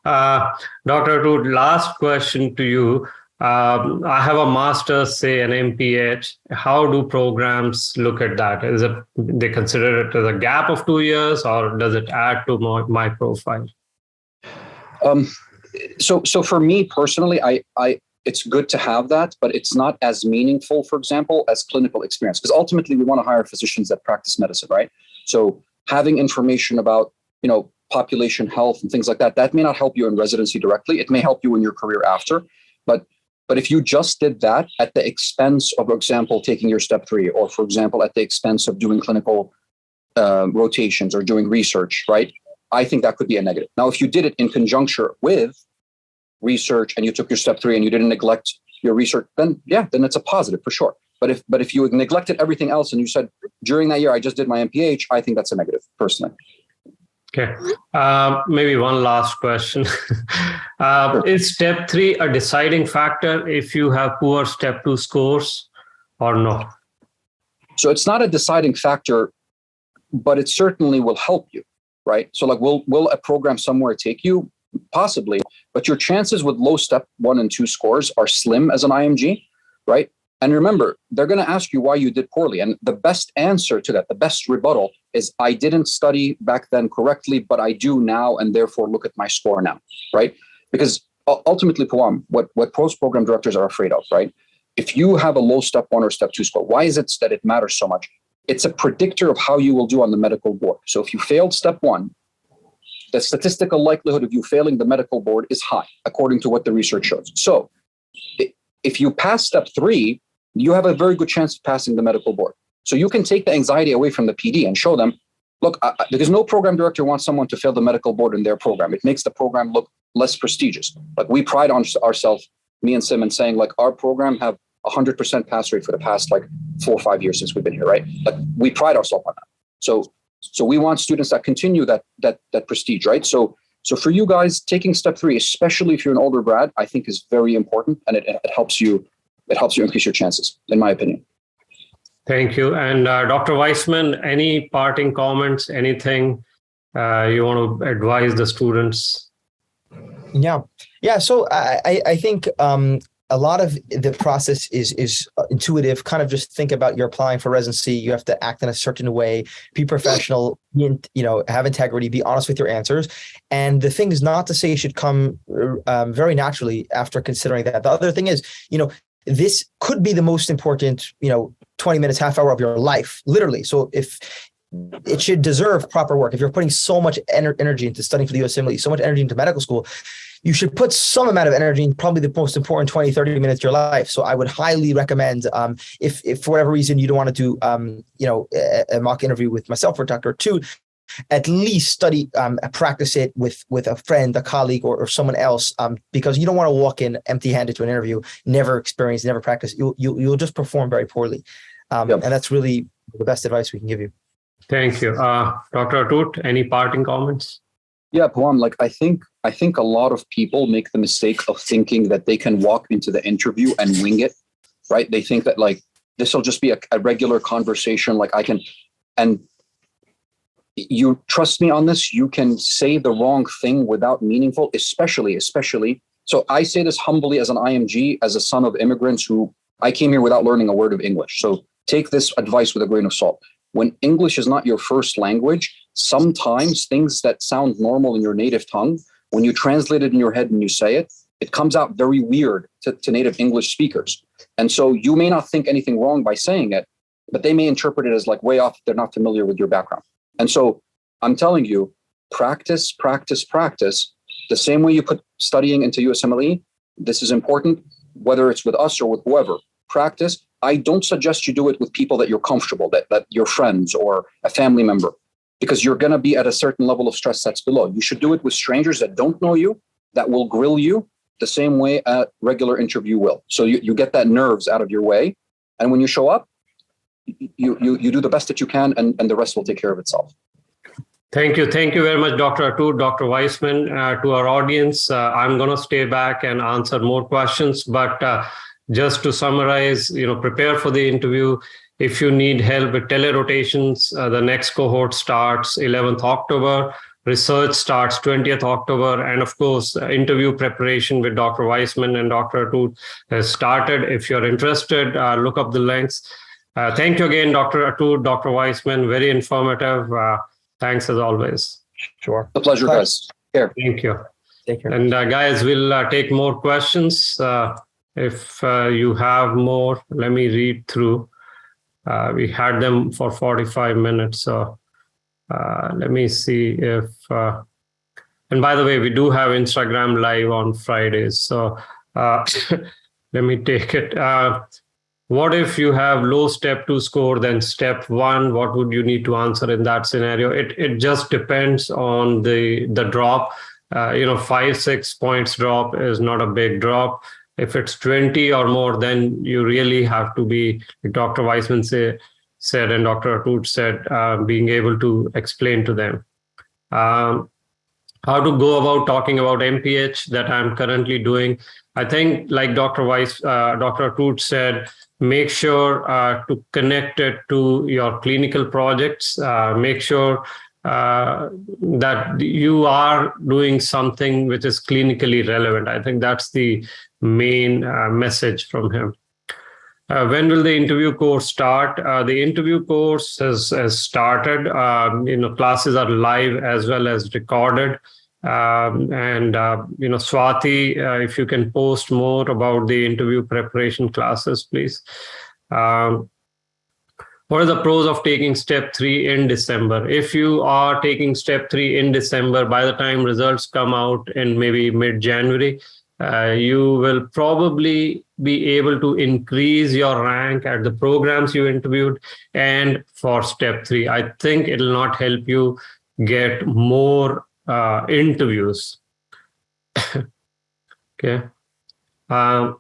Dr. Atoot, last question to you. I have a master's, say an MPH. How do programs look at that? Is it they consider it as a gap of 2 years, or does it add to my profile? So for me personally, it's good to have that, but it's not as meaningful, for example, as clinical experience, because ultimately we want to hire physicians that practice medicine, right? So having information about, population health and things like that, that may not help you in residency directly. It may help you in your career after, but if you just did that at the expense of, for example, taking your step 3, or for example, at the expense of doing clinical rotations or doing research, right? I think that could be a negative. Now, if you did it in conjuncture with research and you took your step 3 and you didn't neglect your research, then it's a positive for sure. But if you neglected everything else and you said during that year I just did my MPH, I think that's a negative personally. Okay, maybe one last question. Is step 3 a deciding factor if you have poor step 2 scores or no? So it's not a deciding factor, but it certainly will help you, right? So like, will a program somewhere take you? Possibly, but your chances with low step 1 and 2 scores are slim as an IMG, right? And remember, they're going to ask you why you did poorly. And the best answer to that, the best rebuttal is, I didn't study back then correctly, but I do now, and therefore look at my score now, right? Because ultimately, Pawam, what post-program directors are afraid of, right? If you have a low step 1 or step 2 score, why is it that it matters so much? It's a predictor of how you will do on the medical board. So if you failed step 1, the statistical likelihood of you failing the medical board is high, according to what the research shows. So if you pass step 3, you have a very good chance of passing the medical board. So you can take the anxiety away from the PD and show them, look, because no program director wants someone to fail the medical board in their program. It makes the program look less prestigious. Like, we pride on ourselves, me and Sim, in saying like, our program have 100% pass rate for the past like 4 or 5 years since we've been here, right? Like, we pride ourselves on that. So we want students that continue that prestige, right? So for you guys, taking step 3, especially if you're an older grad, I think is very important, and it helps you increase your chances, in my opinion. Thank you. And Dr. Weissman, any parting comments, anything you want to advise the students? Yeah. So I think a lot of the process is intuitive. Kind of just think about, you're applying for residency. You have to act in a certain way, be professional, have integrity, be honest with your answers. And the thing is not to say it should come very naturally after considering that. The other thing is, this could be the most important, 20 minutes, half hour of your life, literally. So if it should deserve proper work, if you're putting so much energy into studying for the USMLE, so much energy into medical school, you should put some amount of energy in probably the most important 20, 30 minutes of your life. So I would highly recommend, if for whatever reason you don't want to do, a mock interview with myself or Dr. Atoot, at least study, practice it with a friend, a colleague, or someone else, because you don't want to walk in empty-handed to an interview, never experienced, never practiced. You'll just perform very poorly. And that's really the best advice we can give you. Thank you. Dr. Atoot, any parting comments? Yeah, Pawam, like, I think a lot of people make the mistake of thinking that they can walk into the interview and wing it, right? They think that like, this will just be a regular conversation. Like, I can, and you trust me on this, you can say the wrong thing without meaningful, especially. So I say this humbly as an IMG, as a son of immigrants who I came here without learning a word of English. So take this advice with a grain of salt. When English is not your first language, sometimes things that sound normal in your native tongue, when you translate it in your head and you say it, it comes out very weird to native English speakers. And so you may not think anything wrong by saying it, but they may interpret it as like way off if they're not familiar with your background. And so I'm telling you, practice. The same way you put studying into USMLE, this is important, whether it's with us or with whoever. Practice. I don't suggest you do it with people that you're comfortable, that your friends or a family member, because you're going to be at a certain level of stress that's below. You should do it with strangers that don't know you, that will grill you the same way a regular interview will. So you get that nerves out of your way. And when you show up, you do the best that you can, and the rest will take care of itself. Thank you. Thank you very much, Dr. Atoot, Dr. Weissman. To our audience, I'm going to stay back and answer more questions. But just to summarize, prepare for the interview. If you need help with telerotations, the next cohort starts 11th October. Research starts 20th October. And of course, interview preparation with Dr. Weissman and Dr. Atoot has started. If you're interested, look up the links. Thank you again, Dr. Atoot, Dr. Weissman. Very informative. Thanks as always. Sure. The pleasure, guys. Here. Thank you. Take care. And guys, we'll take more questions. If you have more, let me read through. We had them for 45 minutes. So let me see if, and by the way, we do have Instagram Live on Fridays. So let me take it. What if you have low step 2 score, then step 1? What would you need to answer in that scenario? It just depends on the drop. 5-6 points drop is not a big drop. If it's 20 or more, then you really have to be, like Dr. Weissman said and Dr. Atoot said, being able to explain to them. How to go about talking about MPH that I'm currently doing. I think, like Dr. Atoot said, make sure to connect it to your clinical projects. Make sure that you are doing something which is clinically relevant. I think that's the main message from him. When will the interview course start? The interview course has started. Classes are live as well as recorded. Swati, if you can post more about the interview preparation classes, please. What are the pros of taking step 3 in December? If you are taking step 3 in December, by the time results come out in maybe mid-January, you will probably be able to increase your rank at the programs you interviewed. And for step 3, I think it'll not help you get more interviews. Okay. What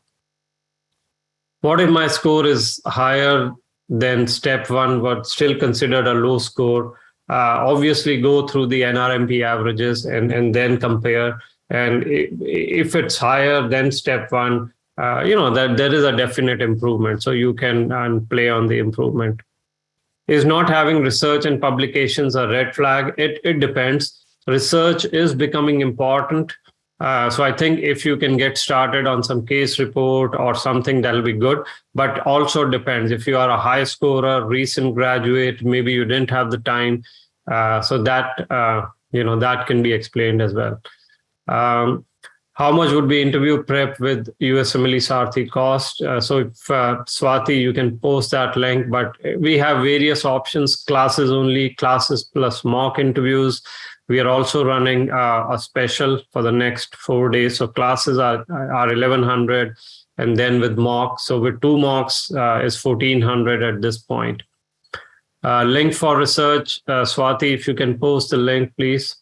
if my score is higher than step 1, but still considered a low score? Obviously, go through the NRMP averages and then compare. And if it's higher than step 1, that there is a definite improvement. So you can play on the improvement. Is not having research and publications a red flag? It depends. Research is becoming important. So I think if you can get started on some case report or something, that'll be good. But also depends. If you are a high scorer, recent graduate, maybe you didn't have the time. So that, that can be explained as well. How much would be interview prep with USMLE Sarthi cost? So if Swati, you can post that link, but we have various options, classes only, classes plus mock interviews. We are also running a special for the next 4 days. So classes are 1,100 and then with mock. So with 2 mocks is 1,400 at this point. Link for research, Swati, if you can post the link, please.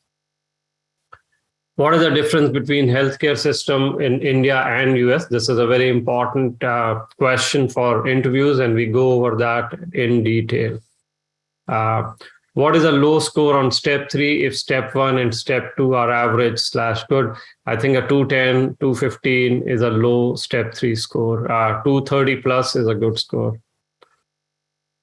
What is the difference between healthcare system in India and US? This is a very important question for interviews, and we go over that in detail. What is a low score on step 3 if step 1 and step 2 are average/good? I think a 210, 215 is a low step 3 score. 230 plus is a good score.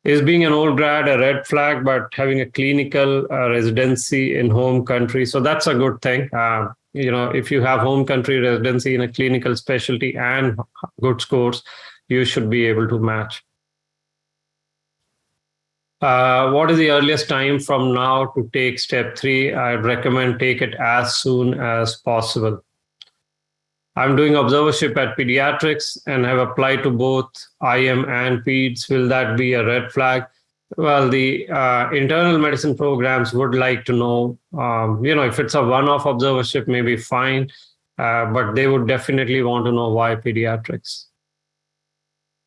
Is being an old grad a red flag, but having a clinical residency in home country? So that's a good thing. If you have home country residency in a clinical specialty and good scores, you should be able to match. What is the earliest time from now to take step 3? I'd recommend take it as soon as possible. I'm doing observership at pediatrics and have applied to both IM and peds. Will that be a red flag? Well, the internal medicine programs would like to know, if it's a one-off observership, maybe fine, but they would definitely want to know why pediatrics.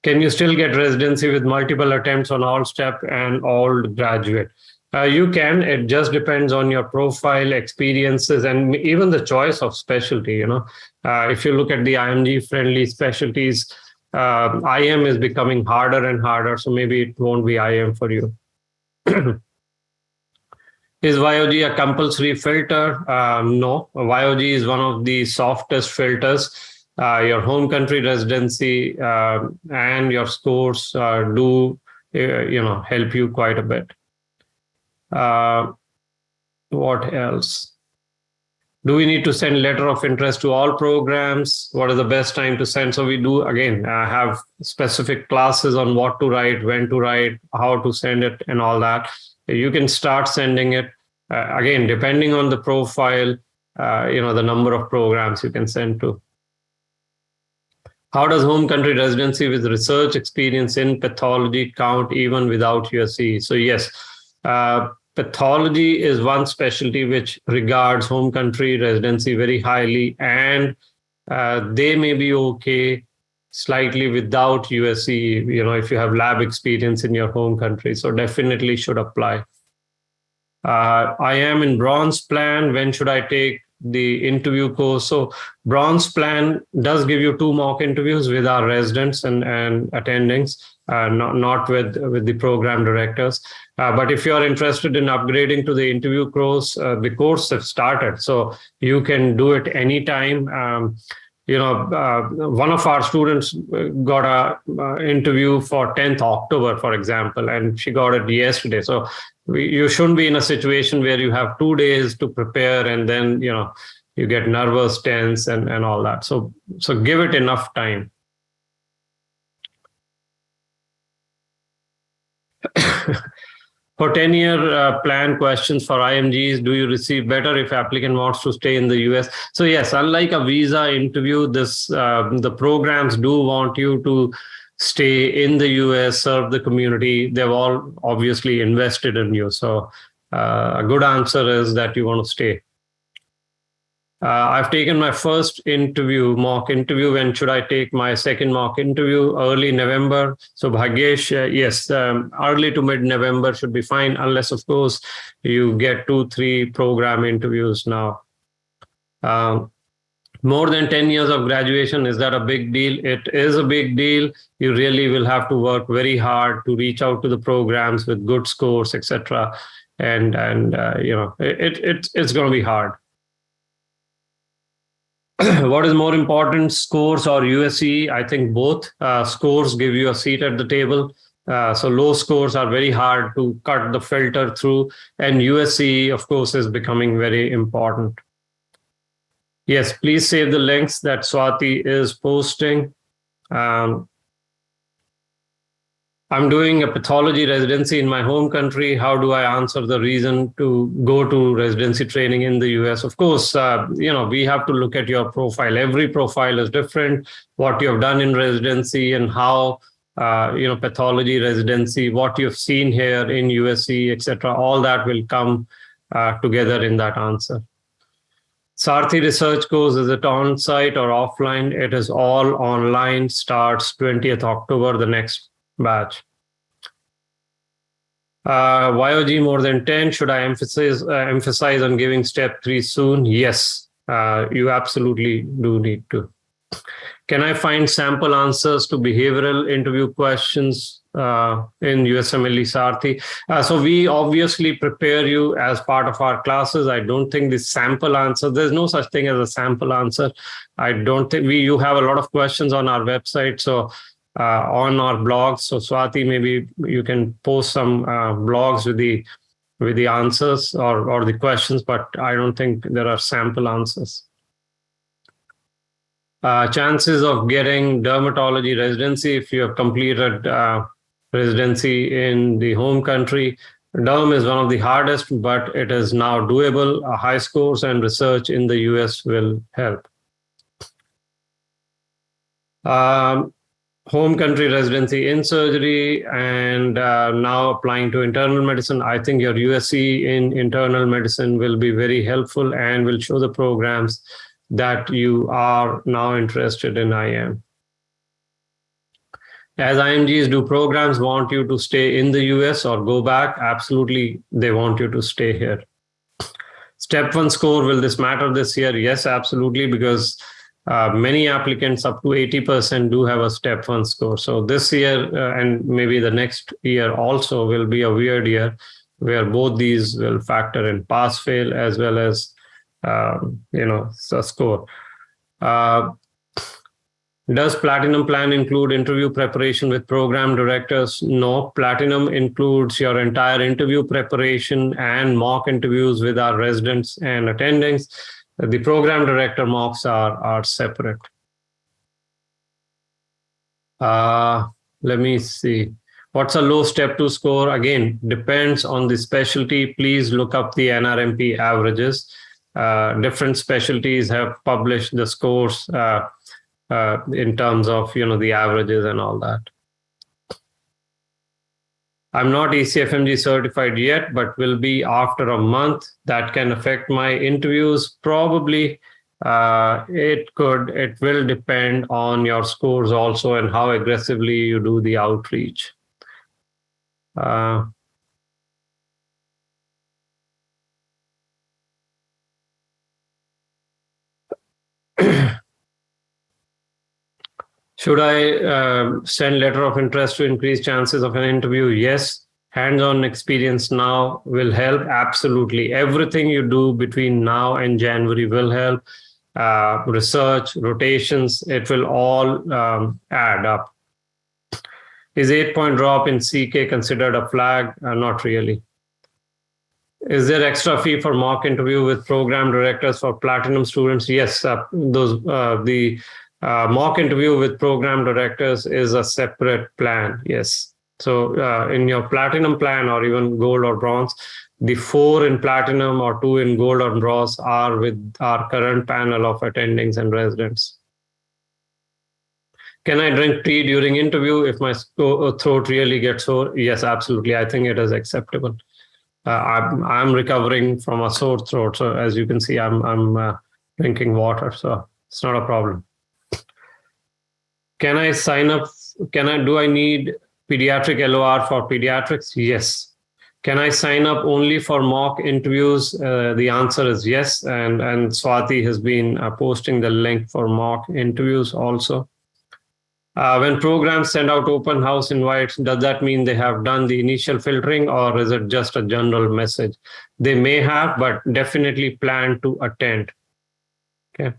Can you still get residency with multiple attempts on all step and all graduate? You can. It just depends on your profile, experiences, and even the choice of specialty. If you look at the IMG-friendly specialties, IM is becoming harder and harder, so maybe it won't be IM for you. Is YOG a compulsory filter? No. YOG is one of the softest filters. Your home country residency and your scores do help you quite a bit. What else? Do we need to send letter of interest to all programs? What is the best time to send? So we do, again, have specific classes on what to write, when to write, how to send it, and all that. You can start sending it. Again, depending on the profile, the number of programs you can send to. How does home country residency with research experience in pathology count even without USC? So yes, pathology is one specialty which regards home country residency very highly, and they may be okay slightly without USC, if you have lab experience in your home country. So definitely should apply. I am in bronze plan. When should I take the interview course? So bronze plan does give you 2 mock interviews with our residents and attendings, not with the program directors. But if you're interested in upgrading to the interview course, the course has started, so you can do it anytime. One of our students got a interview for 10th October, for example, and she got it yesterday. So you shouldn't be in a situation where you have 2 days to prepare and then, you get nervous, tense, and all that. So give it enough time. For 10-year plan questions for IMGs, do you receive better if applicant wants to stay in the US? So yes, unlike a visa interview, the programs do want you to stay in the US, serve the community. They've all obviously invested in you. So a good answer is that you want to stay. I've taken my first mock interview. When should I take my second mock interview? Early November. So Bhagyesh, yes, early to mid-November should be fine, unless, of course, you get 2-3 program interviews now. More than 10 years of graduation, is that a big deal? It is a big deal. You really will have to work very hard to reach out to the programs with good scores, etc. And it's going to be hard. What is more important, scores or USC? I think both. Scores give you a seat at the table. So low scores are very hard to cut the filter through. And USC, of course, is becoming very important. Yes, please save the links that Swati is posting. I'm doing a pathology residency in my home country. How do I answer the reason to go to residency training in the US? Of course, we have to look at your profile. Every profile is different. What you have done in residency and how, pathology residency, what you've seen here in USC, etc. All that will come together in that answer. Sarthi research course, is it on-site or offline? It is all online, starts 20th October, the next batch. YOG more than 10. Should I emphasize on giving step 3 soon? Yes, you absolutely do need to. Can I find sample answers to behavioral interview questions in USMLE Sarthi? So we obviously prepare you as part of our classes. I don't think the sample answer, there's no such thing as a sample answer. I don't think you have a lot of questions on our website. So on our blogs. So Swati, maybe you can post some blogs with the answers or the questions, but I don't think there are sample answers. Chances of getting dermatology residency if you have completed residency in the home country. Derm is one of the hardest, but it is now doable. High scores and research in the US will help. Home country residency in surgery and now applying to internal medicine. I think your USC in internal medicine will be very helpful and will show the programs that you are now interested in IM. As IMGs, do programs want you to stay in the US or go back? Absolutely, they want you to stay here. Step 1 score, will this matter this year? Yes, absolutely, because many applicants, up to 80%, do have a step 1 score. So this year and maybe the next year also will be a weird year where both these will factor in pass fail as well as the score. Does Platinum plan include interview preparation with program directors? No, Platinum includes your entire interview preparation and mock interviews with our residents and attendings. The program director mocks are separate. Let me see. What's a low step 2 score? Again, depends on the specialty. Please look up the NRMP averages. Different specialties have published the scores in terms of the averages and all that. I'm not ECFMG certified yet, but will be after a month. That can affect my interviews. Probably it will depend on your scores also and how aggressively you do the outreach. Should I send letter of interest to increase chances of an interview? Yes. Hands-on experience now will help. Absolutely. Everything you do between now and January will help. Research, rotations, it will all add up. Is 8-point drop in CK considered a flag? Not really. Is there extra fee for mock interview with program directors for Platinum students? Yes, the mock interview with program directors is a separate plan. Yes. So in your Platinum plan or even gold or bronze, the 4 in Platinum or 2 in gold or bronze are with our current panel of attendings and residents. Can I drink tea during interview if my throat really gets sore? Yes, absolutely. I think it is acceptable. I'm recovering from a sore throat. So as you can see, I'm drinking water. So it's not a problem. Can I sign up? Do I need pediatric LOR for pediatrics? Yes. Can I sign up only for mock interviews? The answer is yes. And Swati has been posting the link for mock interviews also. When programs send out open house invites, does that mean they have done the initial filtering or is it just a general message? They may have, but definitely plan to attend. Okay.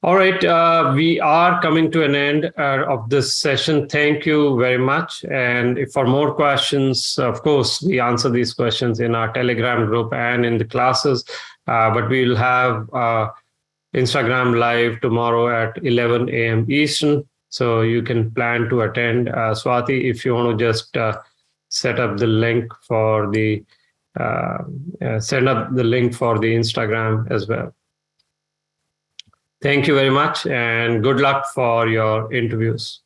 All right, we are coming to an end of this session. Thank you very much. And if for more questions, of course, we answer these questions in our Telegram group and in the classes, but we'll have Instagram Live tomorrow at 11 a.m. Eastern. So you can plan to attend. Swati, if you want to just set up the link for the Instagram as well. Thank you very much and good luck for your interviews.